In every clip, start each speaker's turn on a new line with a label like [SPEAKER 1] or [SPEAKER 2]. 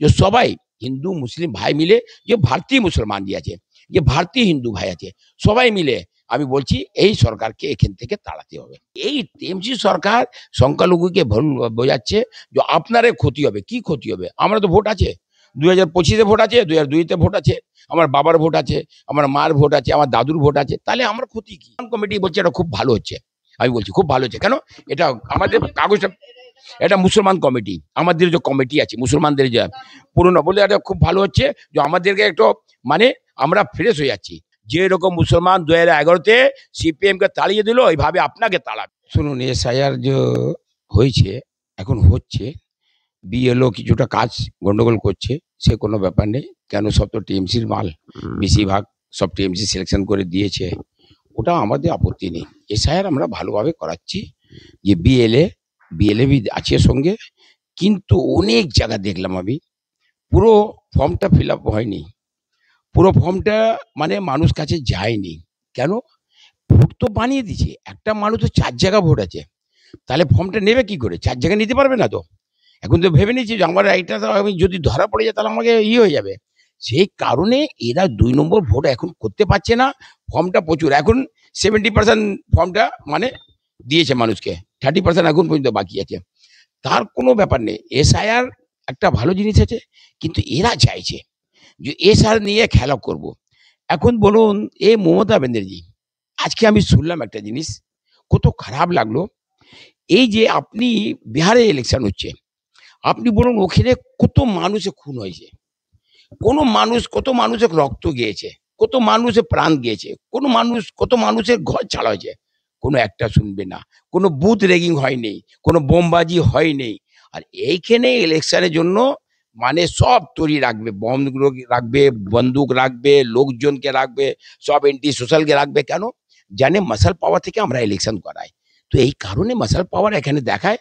[SPEAKER 1] যে সবাই হিন্দু মুসলিম ভাই মিলে, যে ভারতীয় মুসলমান যে আছে, যে ভারতীয় হিন্দু ভাই আছে, সবাই মিলে আমি বলছি এই সরকারকে এখান থেকে তাড়াতে হবে। এই টিএমসি সরকার সংখ্যালঘুকে বোঝাচ্ছে যে আপনারই ক্ষতি হবে। কি ক্ষতি হবে? আমরা তো ভোট আছে, 2025-এ ভোট আছে, 2002-তে ভোট আছে, আমার বাবার ভোট আছে, আমার মার ভোট আছে, আমার দাদুর ভোট আছে, তাহলে আমার ক্ষতি কি? কমিটি বলছে এটা খুব ভালো হচ্ছে। আমি বলছি খুব ভালো হচ্ছে। কেন? এটা আমাদের কাগজটা, এটা মুসলমান কমিটি, আমাদের যে কমিটি আছে মুসলমানদের যে পুরনো, বলে এটা খুব ভালো হচ্ছে যে আমাদেরকে একটু মানে আমরা ফ্রেশ হয়ে যাচ্ছি। যে রকম মুসলমান 2011-তে সিপিএম কে তাড়িয়ে দিল, এইভাবে আপনাকে তাড়াবে। শুনুন, এসআইআর যে হয়েছে, এখন হচ্ছে, বিএলও কিছুটা কাজ গন্ডগোল করছে, সে কোনো ব্যাপার নেই। কেন? সব তো টিএমসির মাল, বেশিরভাগ সব টিএমসি সিলেকশন করে দিয়েছে, ওটা আমাদের আপত্তি নেই। এসআইআর আমরা ভালোভাবে করাচ্ছি, যে বিএলএ আছে সঙ্গে, কিন্তু অনেক জায়গা দেখলাম আমি পুরো ফর্মটা ফিল আপ হয়নি, পুরো ফর্মটা মানে মানুষ কাছে যায়নি। কেন? ভোট তো বানিয়ে দিচ্ছে, একটা মানুষ তো 4 জায়গা ভোট আছে, তাহলে ফর্মটা নেবে কি করে? 4 জায়গা নিতে পারবে না তো। এখন তো ভেবে নিচ্ছি যে আমার এইটা তো আমি যদি ধরা পড়ে যায় তাহলে আমাকে হয়ে যাবে। সেই কারণে এরা 2 নম্বর ভোট এখন করতে পারছে না। ফর্মটা প্রচুর, এখন 70% ফর্মটা মানে দিয়েছে মানুষকে, 30% এখন পর্যন্ত বাকি আছে। তার কোনো ব্যাপার নেই, এসআইআর একটা ভালো জিনিস আছে, কিন্তু এরা চাইছে যে এসআর নিয়ে খেলা করব। এখন বলুন, এ মমতা ব্যানার্জি, আজকে আমি শুনলাম একটা জিনিস, কত খারাপ লাগলো। এই যে আপনি বিহারে ইলেকশন হচ্ছে, আপনি বলুন ওখানে কত মানুষের খুন হয়েছে, কত মানুষের রক্ত গিয়েছে, কত মানুষের প্রাণ গিয়েছে, কত মানুষের ঘর ছাড়া হয়েছে, কোনো একটা শুনবে না। কোনো বুথ রেগিং হয়নি, কোনো বোমবাজি হয়নি। আর এইখানে ইলেকশনের জন্য মানে সব তৈরি রাখবে, বমগুলো রাখবে, বন্দুক রাখবে, লোকজনকে রাখবে, সব এন্টি সোশ্যালকে রাখবে। কেন? জানে মাসাল পাওয়ার থেকে আমরা ইলেকশন করাই, তো এই কারণে মাসাল পাওয়ার এখানে দেখায়।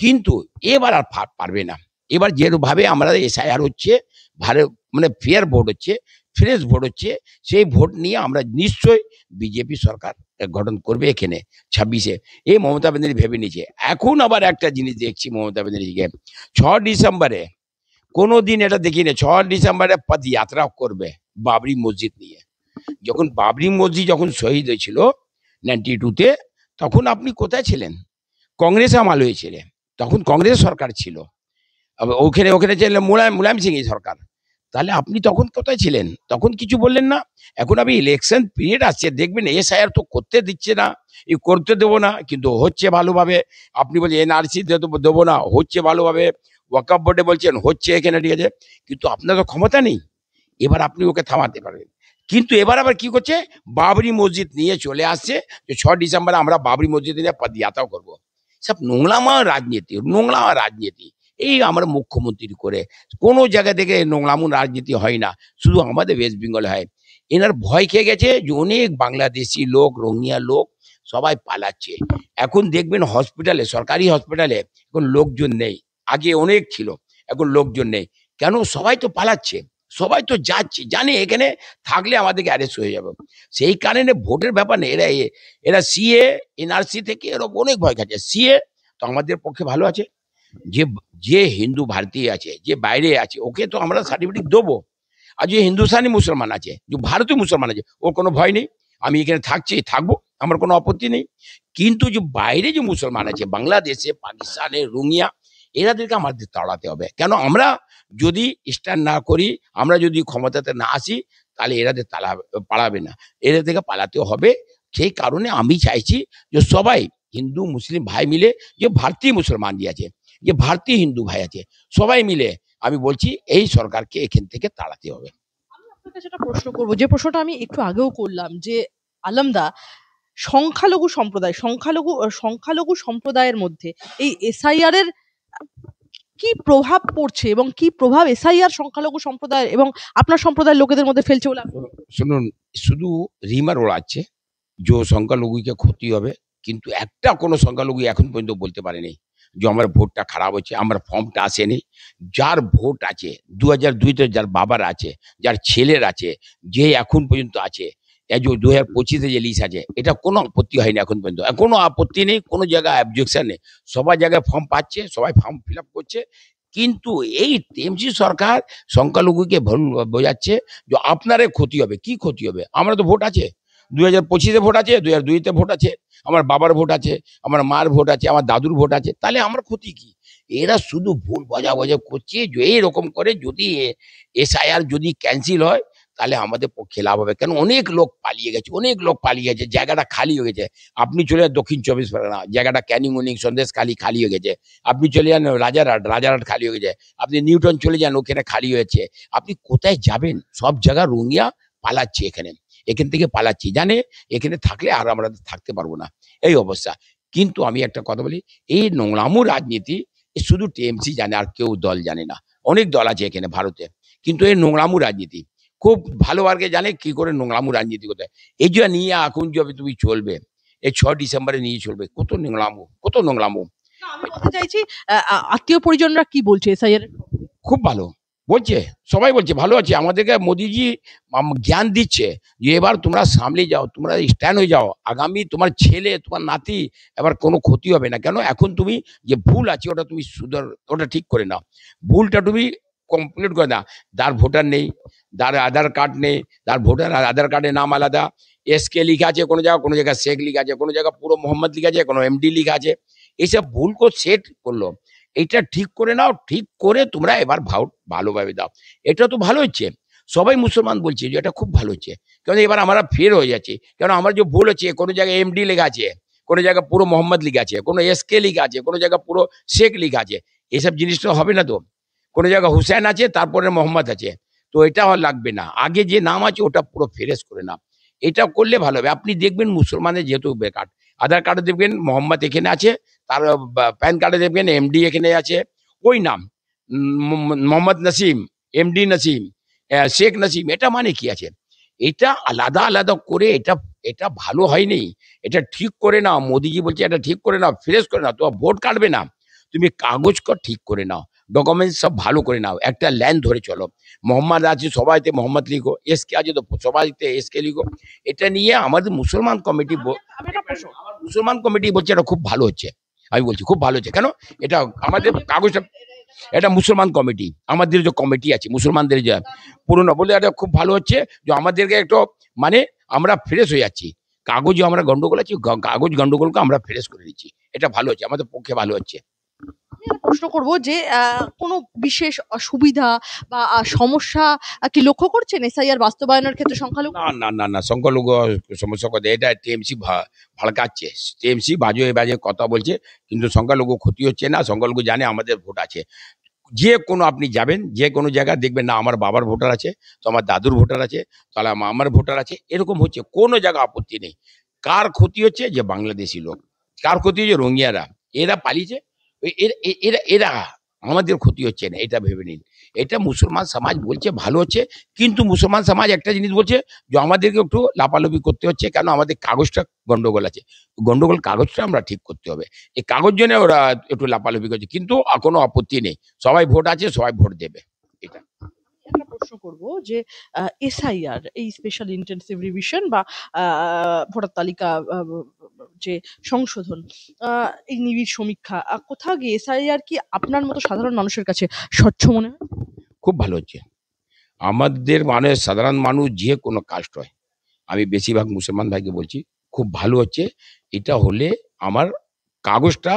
[SPEAKER 1] কিন্তু এবার আর পারবে না। এবার যেভাবে আমরা এসআইআর হচ্ছে, ভালো মানে ফেয়ার ভোট হচ্ছে, ফ্রেশ ভোট হচ্ছে, সেই ভোট নিয়ে আমরা নিশ্চয়ই বিজেপি সরকার গঠন করবে এখানে 26-এ। এই মমতা ব্যানার্জি ভেবে নিয়েছে। এখন আবার একটা জিনিস দেখছি মমতা ব্যানার্জিকে, 6 ডিসেম্বরে, কোনোদিন এটা দেখিনি, 6 ডিসেম্বরে পদযাত্রা করবে বাবরি মসজিদ নিয়ে। যখন বাবরি মসজিদ যখন শহীদ হয়েছিল 92-তে, তখন আপনি কোথায় ছিলেন? কংগ্রেস আমল হয়েছিল, তখন কংগ্রেস সরকার ছিল। ওখানে ওখানে ছিল মুলায়ম সিং এই সরকার। তাহলে আপনি তখন কোথায় ছিলেন? তখন কিছু বললেন না। এখন আমি ইলেকশন পিরিয়ড আসছে, দেখবেন এসআইআর তো করতে দিচ্ছে না, এই করতে দেবো না, কিন্তু হচ্ছে ভালোভাবে। আপনি বলছেন এনআরসি দেবো না, হচ্ছে ভালোভাবে। ওয়াকফ বোর্ডে বলছেন হচ্ছে এখানে, ঠিক আছে, কিন্তু আপনার তো ক্ষমতা নেই, এবার আপনি ওকে থামাতে পারবেন। কিন্তু এবার আবার কি করছে, বাবরি মসজিদ নিয়ে চলে আসছে, যে 6 ডিসেম্বরে আমরা বাবরি মসজিদ নিয়ে পদযাত্রা করবো। সব নোংরামা রাজনীতি। এই আমরা মুখ্যমন্ত্রী করে কোনো জায়গা থেকে নোংরামুন রাজনীতি হয় না, শুধু আমাদের ওয়েস্ট বেঙ্গলে হয়। এনার ভয় খেয়ে গেছে যে অনেক বাংলাদেশি লোক, রোহিঙ্গা লোক সবাই পালাচ্ছে। এখন দেখবেন হসপিটালে, সরকারি হসপিটালে এখন লোকজন নেই, আগে অনেক ছিল, এখন লোকজন নেই। কেন? সবাই তো পালাচ্ছে, সবাই তো যাচ্ছে, জানে এখানে থাকলে আমাদেরকে অ্যারেস্ট হয়ে যাবে। সেই কারণে ভোটের ব্যাপার নেই, এরা সিএ এনআরসি থেকে এরা অনেক ভয় খাচ্ছে। সিএ তো আমাদের পক্ষে ভালো আছে, যে যে হিন্দু ভারতীয় আছে, যে বাইরে আছে, ওকে তো আমরা সার্টিফিকেট দেবো। আর যে হিন্দুস্তানি মুসলমান আছে, যে ভারতীয় মুসলমান আছে, ওর কোনো ভয় নেই, আমি এখানে থাকবো, আমার কোনো আপত্তি নেই। কিন্তু যে বাইরে যে মুসলমান আছে, বাংলাদেশে, পাকিস্তানে, রোহিঙ্গা, এরাদেরকে আমাদের তাড়াতে হবে। কেন? আমরা যদি স্ট্যান্ড না করি, আমরা যদি ক্ষমতাতে না আসি, তাহলে এরাদের পালাবে না, এদের থেকে পালাতেও হবে। সেই কারণে আমি চাইছি যে সবাই হিন্দু মুসলিম ভাই মিলে, যে ভারতীয় মুসলমান যে আছে, যে ভারতীয় হিন্দু ভাই আছে, সবাই মিলে আমি বলছি এই সরকারকে এখান থেকে তাড়াতে হবে।
[SPEAKER 2] আমি আপনার কাছে একটা প্রশ্ন করবো, যে প্রশ্নটা আমি একটু আগেও করলাম, যে আলমদা, সংখ্যালঘু সম্প্রদায়ের মধ্যে এই এসআইআর এর কি প্রভাব পড়ছে, এবং কি প্রভাব এসআইআর সংখ্যালঘু সম্প্রদায় এবং আপনার সম্প্রদায়ের লোকেদের মধ্যে ফেলছে বলে?
[SPEAKER 1] শুনুন, শুধু রিমার ওড়াচ্ছে যে সংখ্যালঘুকে ক্ষতি হবে, কিন্তু একটা কোনো সংখ্যালঘু এখন পর্যন্ত বলতে পারেনি যে আমার ভোটটা খারাপ হচ্ছে, আমার ফর্মটা আসেনি। যার ভোট আছে 2002-তে, যার বাবার আছে, যার ছেলের আছে, যে এখন পর্যন্ত আছে, এই যে 2025-এ যে লিস্ট আছে, এটা কোনো আপত্তি হয়নি এখন পর্যন্ত, কোনো আপত্তি নেই, কোনো জায়গায় অবজেকশন নেই, সবার জায়গায় ফর্ম পাচ্ছে, সবাই ফর্ম ফিল আপ করছে। কিন্তু এই টিএমসি সরকার সংখ্যালঘুকে বোঝাচ্ছে যে আপনারে ক্ষতি হবে। কি ক্ষতি হবে? আমরা তো ভোট আছে, 2025-এ ভোট আছে, 2002-তে ভোট আছে, আমার বাবার ভোট আছে, আমার মার ভোট আছে, আমার দাদুর ভোট আছে, তাহলে আমার ক্ষতি কি? এরা শুধু ভুল বজা করছে যে এইরকম করে যদি এসআইআর যদি ক্যান্সেল হয় তাহলে আমাদের পক্ষে লাভ হবে। কেন অনেক লোক পালিয়ে গেছে, অনেক লোক পালিয়ে গেছে, জায়গাটা খালি হয়ে গেছে। আপনি চলে যান দক্ষিণ চব্বিশ পরগনা, জায়গাটা ক্যানিং উনিং সন্দেশ খালি হয়ে গেছে। আপনি চলে যান রাজারহাট খালি হয়ে গেছে। আপনি নিউটন চলে যান, ওখানে খালি হয়েছে। আপনি কোথায় যাবেন? সব জায়গা রোহিঙ্গা পালাচ্ছে, এখান থেকে পালাচ্ছি, জানে এখানে থাকলে আর আমরা থাকতে পারবো না, এই অবস্থা। কিন্তু আমি একটা কথা বলি, এই নোংরামো রাজনীতি এ শুধু টিএমসি জানে, আর কেউ দল জানে না। অনেক দল আছে এখানে ভারতে, কিন্তু এই নোংরামো রাজনীতি খুব ভালো আগে জানে কি করে নোংরামো রাজনীতি করতে হয়। এই যে নিয়ে এখন যবে তুমি চলবে, এই 6 ডিসেম্বরে নিয়ে চলবে, কত নোংরামো, কত নোংরামো।
[SPEAKER 2] না, আমি বলতে চাইছি আত্মীয় পরিজনরা কি বলছে এসআইআর?
[SPEAKER 1] খুব ভালো বলছে, সবাই বলছে ভালো আছে। আমাদেরকে মোদিজি জ্ঞান দিচ্ছে যে এবার তোমরা সামলে যাও, তোমরা স্ট্যান্ড হয়ে যাও, আগামী তোমার ছেলে তোমার নাতি এবার কোনো ক্ষতি হবে না। কেন এখন তুমি যে ভুল আছে ওটা তুমি ওটা ঠিক করে নাও, ভুলটা তুমি কমপ্লিট করে দাও। যার ভোটার নেই, যার আধার কার্ড নেই, যার ভোটার আধার কার্ডের নাম আলাদা, এসকে লিখা আছে কোনো জায়গায় শেখ লিখা আছে, কোনো জায়গায় পুরো মোহাম্মদ লিখা আছে, কোনো এমডি লিখা আছে, এইসব ভুল করে সেট করলো। এটা ঠিক করে নাও, ঠিক করে তোমরা এবার ভালোভাবে দাও। এটা তো ভালো হচ্ছে, সবাই মুসলমান বলছে যে এটা খুব ভালো হচ্ছে। কারণ এবার আমরা ফের হয়ে যাচ্ছি, কারণ আমার যে ভুল হচ্ছে, কোনো জায়গায় এমডি লেখা আছে, কোনো জায়গায় পুরো মোহাম্মদ লিখা আছে, কোনো এসকে লিখা আছে, কোনো জায়গায় পুরো শেখ লিখা আছে, এসব জিনিসটা হবে না তো। কোনো জায়গায় হুসেন আছে, তারপরে মোহাম্মদ আছে, তো এটা আর লাগবে না। আগে যে নাম আছে ওটা পুরো ফেরেস করে নাও, এটা করলে ভালো হবে। আপনি দেখবেন মুসলমানের যেহেতু বেকার, আধার কার্ডে দেখবেন মোহাম্মদ এখানে আছে, তার প্যান কার্ডে দেখবেন এমডি এখানে আছে, ওই নাম মোহাম্মদ নাসিম, এমডি নাসিম, শেখ নাসিম, এটা মানে কি আছে? এটা আলাদা আলাদা করে এটা এটা ভালো হয়নি, এটা ঠিক করে নাও। মোদিজি বলছে এটা ঠিক করে নাও, ফ্রেশ করে নাও। তোমার ভোট কাটবে না, তুমি কাগজ ঠিক করে নাও, ডকুমেন্টস সব ভালো করে নাও, একটা লাইন ধরে চলো। মোহাম্মদ আছে সবাইতে মোহাম্মদ লিখো, এসকে আছে তো সবাইতে এসকে লিখো। এটা নিয়ে আমাদের মুসলমান কমিটি
[SPEAKER 2] আমি একটা প্রশ্ন,
[SPEAKER 1] আমার মুসলমান কমিটি বলছে এটা খুব ভালো হচ্ছে। আমি বলছি খুব ভালো হচ্ছে। কেন? এটা আমাদের কাগজটা, এটা মুসলমান কমিটি, আমাদের যে কমিটি আছে মুসলমানদের যে পুরনো, বলে এটা খুব ভালো হচ্ছে যে আমাদেরকে একটু মানে আমরা ফ্রেশ হয়ে যাচ্ছি। কাগজে আমরা গন্ডগোল আছি, কাগজ গন্ডগোলকে আমরা ফ্রেশ করে দিচ্ছি, এটা ভালো হচ্ছে, আমাদের পক্ষে ভালো হচ্ছে।
[SPEAKER 2] আমি একটা প্রশ্ন করব যে কোনো বিশেষ সুবিধা বা সমস্যা কি লক্ষ্য করছেন এসআইআর বাস্তবায়নের ক্ষেত্রে সংখ্যালঘু?
[SPEAKER 1] না না না না, সংখ্যালঘু সমস্যা কথা, এটা টিএমসি ভড়কাচ্ছে, টিএমসি বাজে বাজে কথা বলছে, কিন্তু সংখ্যালঘু ক্ষতি হচ্ছে না। সংখ্যালঘু জানে আমাদের ভোট আছে। যে কোনো আপনি যাবেন, যে কোনো জায়গায় দেখবেন না আমার বাবার ভোটার আছে, তো আমার দাদুর ভোটার আছে, তাহলে আমার ভোটার আছে, এরকম হচ্ছে, কোনো জায়গা আপত্তি নেই। কার ক্ষতি হচ্ছে? যে বাংলাদেশি লোক। কার ক্ষতি হচ্ছে? রোহিঙ্গারা, এরা পালিয়েছে, এরা এরা এরা আমাদের ক্ষতি হচ্ছে না, এটা ভেবে নিন। এটা মুসলমান সমাজ বলছে ভালো হচ্ছে, কিন্তু মুসলমান সমাজ একটা জিনিস বলছে যে আমাদেরকে একটু লাপালাপি করতে হচ্ছে, কেন? আমাদের কাগজটা গন্ডগোল আছে, গন্ডগোল কাগজটা আমরা ঠিক করতে হবে। এই কাগজ জন্য ওরা একটু লাপালাপি করছে, কিন্তু কোনো আপত্তি নেই, সবাই ভোট আছে, সবাই ভোট দেবে। এটা
[SPEAKER 2] একটা প্রশ্ন করব যে এসআইআর এই স্পেশাল ইন্টেনসিভ রিভিশন বা ভোটার তালিকা যে সংশোধন, এই নিবিড় সমীক্ষা, কোথাও গিয়ে এসআইআর কি আপনার মতো সাধারণ মানুষের কাছে স্বচ্ছ মনে হয়?
[SPEAKER 1] খুব ভালো হচ্ছে। আমাদের মানে সাধারণ মানুষ যে কোনো কাস্ট হয়, আমি বেশিরভাগ মুসলমান ভাইকে বলছি, খুব ভালো হচ্ছে। এটা হলে আমার কাগজটা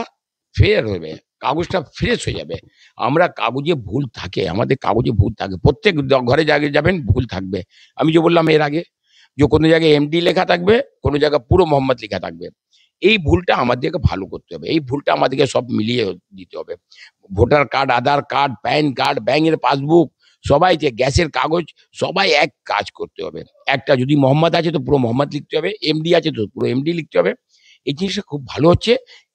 [SPEAKER 1] ফেয়ার হবে, কাগজটা ফ্রেশ হয়ে যাবে। আমরা কাগজে ভুল থাকে, আমাদের কাগজে ভুল থাকে, প্রত্যেক ঘরে জায়গায় যাবেন ভুল থাকবে। আমি যে বললাম এর আগে, যে কোনো জায়গায় এমডি লেখা থাকবে, কোনো জায়গায় পুরো মোহাম্মদ লেখা থাকবে। এই ভুলটা আমাদেরকে ভালো করতে হবে, এই ভুলটা আমাদেরকে সব মিলিয়ে দিতে হবে। ভোটার কার্ড, আধার কার্ড, প্যান কার্ড, ব্যাংকের পাসবুক, সবাইকে গ্যাসের কাগজ, সবাই এক কাজ করতে হবে। একটা যদি মোহাম্মদ আছে তো পুরো মোহাম্মদ লিখতে হবে, এমডি আছে তো পুরো এমডি লিখতে হবে। এই জিনিসটা খুব ভালো হচ্ছে।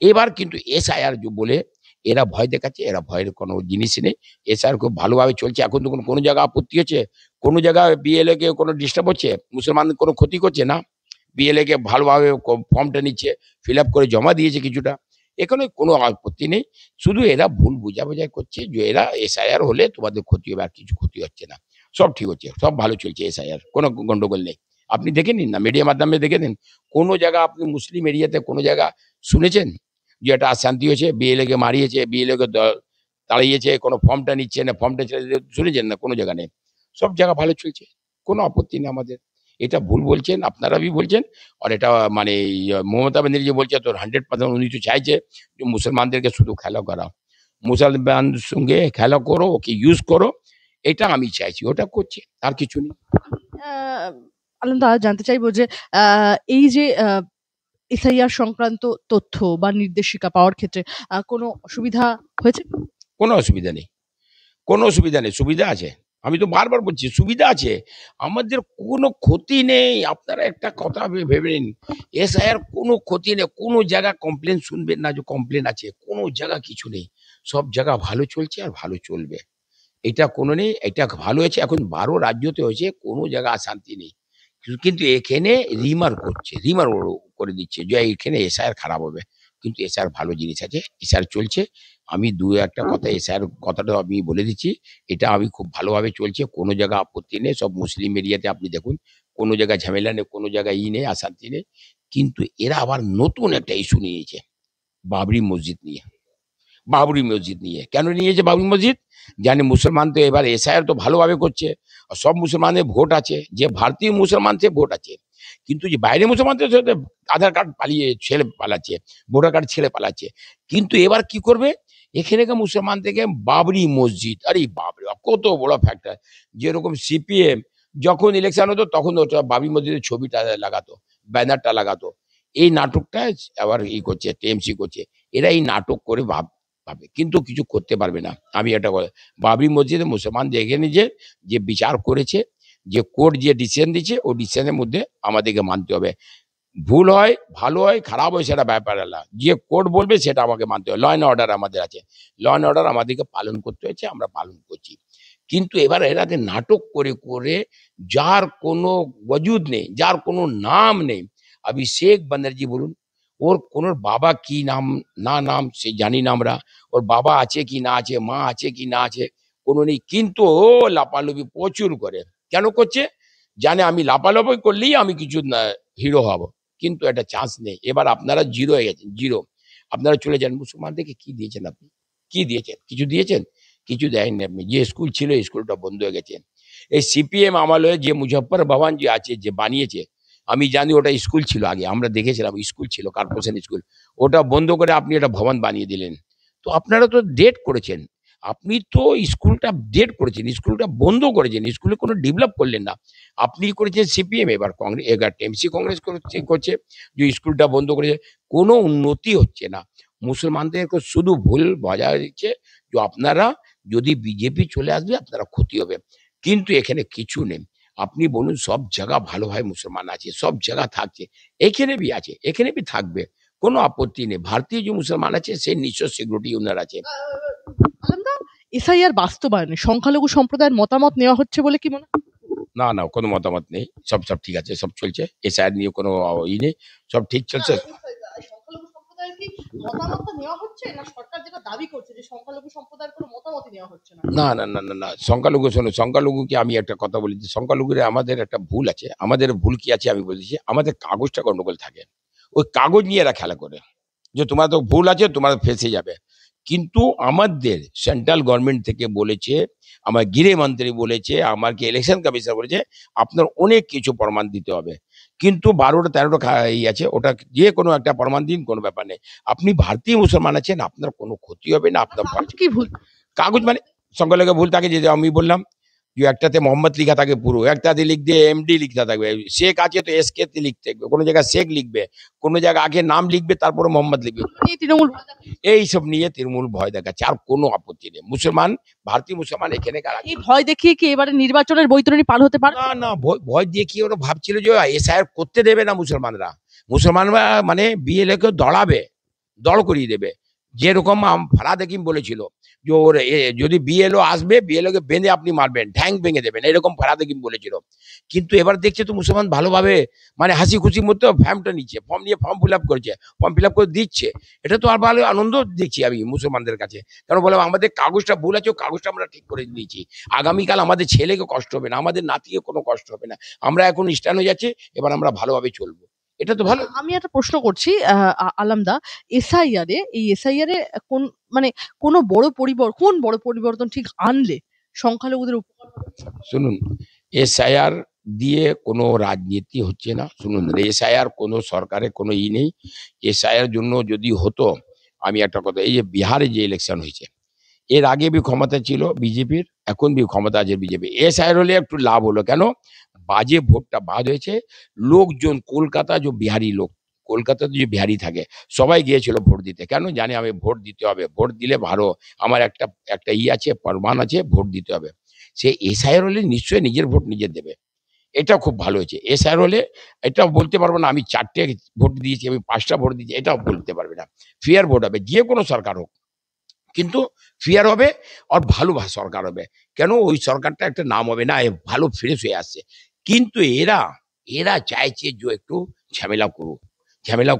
[SPEAKER 1] এবার কিন্তু এসআইআর বলে এরা ভয় দেখাচ্ছে, এরা ভয়ের কোনো জিনিস নেই। এসআইআর খুব ভালোভাবে চলছে। এখন তো কোনো জায়গায় আপত্তি হচ্ছে, কোনো জায়গায় বিএলএ কে কোনো ডিস্টার্ব হচ্ছে, মুসলমান কোনো ক্ষতি করছে না, বিএলএ কে ভালোভাবে ফর্মটা নিচ্ছে, ফিল আপ করে জমা দিয়েছে কিছুটা, এখানে কোনো আপত্তি নেই। শুধু এরা ভুল বোঝাবুঝাই করছে যে এরা এসআইআর হলে তোমাদের ক্ষতি হবে, আর কিছু ক্ষতি হচ্ছে না, সব ঠিক হচ্ছে, সব ভালো চলছে, এসআইআর কোনো গন্ডগোল নেই। আপনি দেখে নিন না, মিডিয়ার মাধ্যমে দেখে নিন, কোনো জায়গা আপনি মুসলিম এরিয়াতে কোনো জায়গা শুনেছেন যে এটা শান্তি হয়েছে, বিএলএ কে মারিয়েছে, বিএলএ কে তাড়িয়েছে, কোনো ফর্মটা নিচ্ছে না, ফর্মটা ছেড়ে দিতে শুনেছেন না, কোনো জায়গা নেই। সব জায়গা ভালো চলছে, কোনো আপত্তি নেই আমাদের। এটা ভুল বলছেন, আপনারা বলছেন। আর এটা মানে মমতা ব্যানার্জি বলছে তো 100% উনি তো চাইছে যে মুসলমানদেরকে শুধু খেলা করা, মুসলমানদের সঙ্গে খেলা করো, ওকে ইউজ করো, এটা আমি চাইছি, ওটা করছে, আর কিছু নেই।
[SPEAKER 2] আহ, আলমদা জানতে চাইবো যে এই যে এসআইআর সংক্রান্ত তথ্য বা নির্দেশিকা পাওয়ার ক্ষেত্রে কোনো অসুবিধা হয়েছে?
[SPEAKER 1] কোনো অসুবিধা নেই, কোনো অসুবিধা নেই, সুবিধা আছে। আমি তো বারবার বলছি সুবিধা আছে, আমাদের কোনো ক্ষতি নেই। আপনারা একটা কথা ভেবে নিন, এসআইআর কোনো ক্ষতি নেই, কোনো জায়গা কমপ্লেন শুনবেন না যে কমপ্লেন আছে, কোনো জায়গা কিছু নেই, সব জায়গা ভালো চলছে আর ভালো চলবে। এটা কোনো নেই, এটা ভালো হয়েছে। এখন 12 রাজ্যতে হয়েছে, কোনো জায়গা শান্তি নেই। কিন্তু এখানে রিমার করছে, রিমার করে দিচ্ছে যে এখানে এসআইআর খারাপ হবে, কিন্তু এসআইআর ভালো জিনিস আছে, এসআইআর চলছে। আমি দু একটা কথা এসআইআর কথাটা আমি বলে দিচ্ছি, এটা আমি খুব ভালোভাবে চলছে, কোনো জায়গা আপত্তি নেই। সব মুসলিম এরিয়াতে আপনি দেখুন, কোনো জায়গায় ঝামেলা নেই, কোনো জায়গায় নেই, অশান্তি নেই। কিন্তু এরা আবার নতুন একটা ইস্যু নিয়েছে, বাবরি মসজিদ নিয়ে। বাবরি মসজিদ নিয়ে কেন নিয়েছে? বাবরি মসজিদ জানি মুসলমান তো এবার এসআইআর তো ভালোভাবে করছে, আর সব মুসলমানের ভোট আছে, যে ভারতীয় মুসলমান সে ভোট আছে, কিন্তু যে বাইরে মুসলমানদের সাথে আধার কার্ড পালিয়ে ছেলে পালাচ্ছে, ভোটার কার্ড ছেলে পালাচ্ছে। কিন্তু এবার কি করবে, এখানকার মুসলমান থেকে বাবরি মসজিদ, আরে বাবরে বাপ, কত বড় ফ্যাক্টর। যেরকম সিপিএম যখন ইলেকশন হতো তখন ওটা বাবরি মসজিদের ছবিটা লাগাতো, ব্যানারটা লাগাতো। এই নাটকটা আবার করছে, টিএমসি করছে। এরা এই নাটক করে পাবে, কিন্তু কিছু করতে পারবে না। আমি এটা বাবরি মসজিদে মুসলমান দেখে নিজে যে বিচার করেছে, যে কোর্ট যে ডিসিশন দিচ্ছে, ও ডিসিশনের মধ্যে আমাদেরকে মানতে হবে। ভুল হয়, ভালো হয়, খারাপ হয়, সেটা ব্যাপার আলাদা। যে কোর্ট বলবে সেটা আমাকে মানতে হবে। ল অ্যান্ড অর্ডার আমাদের আছে, ল অ্যান্ড অর্ডার আমাদেরকে পালন করতে হয়েছে, আমরা পালন করছি। কিন্তু এবার এরাতে নাটক করে করে, যার কোনো ওজুদ নেই, যার কোনো নাম নেই। অভিষেক ব্যানার্জি বলুন, ওর কোন বাবা কি নাম, না নাম সে জানি না আমরা, ওর বাবা আছে কি না আছে, মা আছে কি না আছে, কোনো নেই। কিন্তু ও লাপালাপি প্রচুর করে। কেন করছে? জানে আমি লাপালাপি করলেই আমি কিছু হিরো হব, কিন্তু একটা চান্স নেই। এবার আপনারা জিরো হয়ে গেছেন, জিরো। আপনারা চলে যান। মুসলমানদেরকে কি দিয়েছেন আপনি? কি দিয়েছেন? কিছু দিয়েছেন? কিছু দেয়নি আপনি। যে স্কুল ছিল স্কুলটা বন্ধ হয়ে গেছে। এই সিপিএম আমলে যে মুজফ্ফর ভবন যে আছে, যে বানিয়েছে, আমি জানি ওটা স্কুল ছিল আগে, আমরা দেখেছিলাম স্কুল ছিল, কর্পোরেশন স্কুল। ওটা বন্ধ করে আপনি একটা ভবন বানিয়ে দিলেন। তো আপনারা তো ডেট করেছেন, আপনি তো স্কুলটা ডেট করেছেন, স্কুলটা বন্ধ করেছেন, স্কুলে কোনো ডেভেলপ করলেন না। আপনি করেছেন সিপিএম, এবার কংগ্রেস, এবার টিএমসি কংগ্রেস করছে যে স্কুলটা বন্ধ করেছে। কোনো উন্নতি হচ্ছে না, মুসলমানদেরকে শুধু ভুল বজায় দিচ্ছে যে আপনারা যদি বিজেপি চলে আসবে আপনারা ক্ষতি হবে। কিন্তু এখানে কিছু নেই। আপনি বলুন, সব জায়গা ভালোভাবে মুসলমান আছে, সব জায়গা থাকছে, এখানে বি আছে, এখানে বি থাকবে, কোনো আপত্তি নেই। ভারতীয় যে মুসলমান আছে সে নিশ্চয় সিকিউরিটি ওনার আছে।
[SPEAKER 2] আলমদা, এসআইআর বাস্তবায়নে সংখ্যালঘু সম্প্রদায়ের মতামত নেওয়া হচ্ছে বলে কি মনে হয়?
[SPEAKER 1] না না, কোনো মতামত নেই, সব সব ঠিক আছে, সব চলছে, এসআইআর নিয়ে কোনো ই নেই, সব ঠিক চলছে।
[SPEAKER 2] সংখ্যালঘু সম্প্রদায়ের কি মতামতটা নেওয়া হচ্ছে, না সরকার যেটা দাবি করছে যে সংখ্যালঘু সম্প্রদায়ের কোনো মতামতই নেওয়া হচ্ছে না?
[SPEAKER 1] না না না না না, সংখ্যালঘু শোনো, সংখ্যালঘুকে আমি একটা কথা বলেছি, সংখ্যালঘুরে আমাদের একটা ভুল আছে। আমাদের ভুল কি আছে আমি বলেছি, আমাদের কাগজটা গন্ডগোল থাকে, ওই কাগজ নিয়ে এরা খেলা করে, যে তোমার তো ভুল আছে, তোমার ফেঁসে যাবে। কিন্তু আমাদের সেন্ট্রাল গভর্নমেন্ট থেকে বলেছে, আমার গৃহমন্ত্রী বলেছে, আমার কি ইলেকশন কমিশন বলেছে, আপনার অনেক কিছু প্রমাণ দিতে হবে। কিন্তু 12টা 13টা ই আছে, ওটা যে কোনো একটা প্রমাণ দিন, কোনো ব্যাপার নেই। আপনি ভারতীয় মুসলমান আছেন, আপনার কোনো ক্ষতি হবে না, আপনার
[SPEAKER 2] কাগজ কি ভুল?
[SPEAKER 1] কাগজ মানে সংখ্যালঘু ভুল থাকে, যে আমি বললাম যে একটাতে মোহাম্মদ লিখা থাকে পুরো, একটাতে লিখবে এমডি লিখতে থাকবে, শেখ আছে তো এস কে লিখতে থাকবে, কোনো জায়গায় শেখ লিখবে, কোনো জায়গায় আগে নাম লিখবে, তারপরে মোহাম্মদ লিখবে।
[SPEAKER 2] নিয়ে তৃণমূল ভয় দেখাচ্ছে।
[SPEAKER 1] এইসব নিয়ে তৃণমূল ভয় দেখাচ্ছে, আর কোনো আপত্তি নেই। মুসলমান, ভারতীয় মুসলমান এখানে
[SPEAKER 2] এই ভয় দেখিয়ে কি এবারে নির্বাচনের বৈতরণী পার হতে পারে?
[SPEAKER 1] না না, ভয় দিয়ে কি ওরা ভাবছিল যে এসআইআর করতে দেবে না মুসলমানরা। মুসলমানরা মানে বিএলএ কে দড়াবে, দড় করিয়ে দেবে। যেরকম ফারাদ হাকিম বলেছিল যে ওর যদি বিএলও আসবে, বিএলও কে বেঁধে আপনি মারবেন, ঠ্যাং ভেঙে দেবেন, এরকম ফারাদ হাকিম বলেছিল। কিন্তু এবার দেখছে তো মুসলমান ভালোভাবে মানে হাসি খুশির মধ্যে ফর্মটা নিচ্ছে, ফর্ম নিয়ে ফর্ম ফিল আপ করছে, ফর্ম ফিল আপ করে দিচ্ছে। এটা তো আর ভালো আনন্দ দেখছি আমি মুসলমানদের কাছে। কারণ বললাম আমাদের কাগজটা ভুল আছে, কাগজটা আমরা ঠিক করে দিয়েছি। আগামীকাল আমাদের ছেলেকে কষ্ট হবে না, আমাদের নাতিকে কোনো কষ্ট হবে না। আমরা এখন স্ট্যান্ড হয়ে যাচ্ছি, এবার আমরা ভালোভাবে চলবো, এটা তো ভালো।
[SPEAKER 2] আমি একটা প্রশ্ন করছি আলামদা, এই এসআইআর এ কোন মানে কোন বড় পরিবর্তন ঠিক আনলে সংখ্যালঘুদের উপকার হবে?
[SPEAKER 1] শুনুন, এসআইআর দিয়ে কোনো রাজনীতি হচ্ছে না। শুনুন, এসআইআর কোনো সরকারের কোনো নেই। এসআইআর জন্য যদি হতো, আমি একটা কথা, এই যে বিহারে যে ইলেকশন হয়েছে, এর আগে भी ক্ষমতা ছিল বিজেপির, এখন भी ক্ষমতা আছে বিজেপি। এসআইআর হলে একটু লাভ হলো, কেন? বাজে ভোটটা বাদ হয়েছে। লোকজন কলকাতা যে বিহারি লোক, কলকাতাতে যে বিহারি থাকে, সবাই গিয়েছিল ভোট দিতে। কেন? জানে আমি ভোট দিতে হবে, ভোট দিলে ভালো, আমার একটা একটা আছে, প্রমাণ আছে, ভোট দিতে হবে। সে এসআইআর হলে নিশ্চয়ই নিজের ভোট নিজে দেবে। এটা খুব ভালো হয়েছে। এসআইআর হলে এটাও বলতে পারবো না আমি 4টে ভোট দিয়েছি, আমি 5টা ভোট দিয়েছি, এটাও বলতে পারবে না। ফেয়ার ভোট হবে, যে কোনো সরকার হোক, কিন্তু ফেয়ার হবে আর ভালো সরকার হবে। কেন? ওই সরকারটা একটা নাম হবে না, ভালো ফ্রেশ হয়ে আসছে। কিন্তু এরা এরা চাইছে যে একটু ঝামেলা করুক, ঝামেলা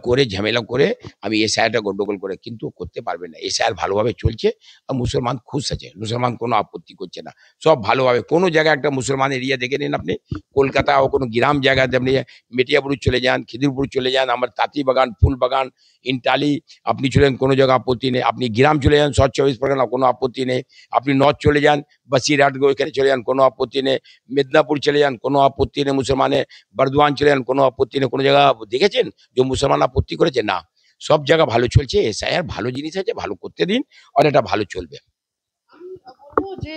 [SPEAKER 1] করে আমি এসআইআরটা গন্ডগোল করে, কিন্তু করতে পারবে না। এসআইআর ভালোভাবে চলছে আর মুসলমান খুশ আছে, মুসলমান কোনো আপত্তি করছে না, সব ভালোভাবে। কোনো জায়গায় একটা মুসলমান এরিয়া দেখে নিন আপনি, কলকাতা ও কোনো গ্রাম জায়গাতে আপনি মেটিয়াপুর চলে যান, খিদিরপুর চলে যান, আমার তাঁতি বাগান, ফুল বাগান, ইনটালি, আপনি চলেন, কোনো জায়গা আপত্তি নেই। আপনি গ্রাম চলে যান, 24 পরগনা, কোনো আপত্তি নেই। আপনি নর্থ চলে যান, বসিরহাট ওইখানে চলে যান, কোনো আপত্তি নেই। মেদিনীপুর চলে যান, কোনো আপত্তি নেই মুসলমানের। বর্ধমান চলে যান, কোনো আপত্তি নেই। কোনো জায়গা দেখেছেন যে মুসলমান আপত্তি করেছে? না, সব জায়গা ভালো চলছে। এসআইআর ভালো জিনিস আছে, ভালো করতে দিন, আর এটা ভালো চলবে।
[SPEAKER 2] আমি বলবো যে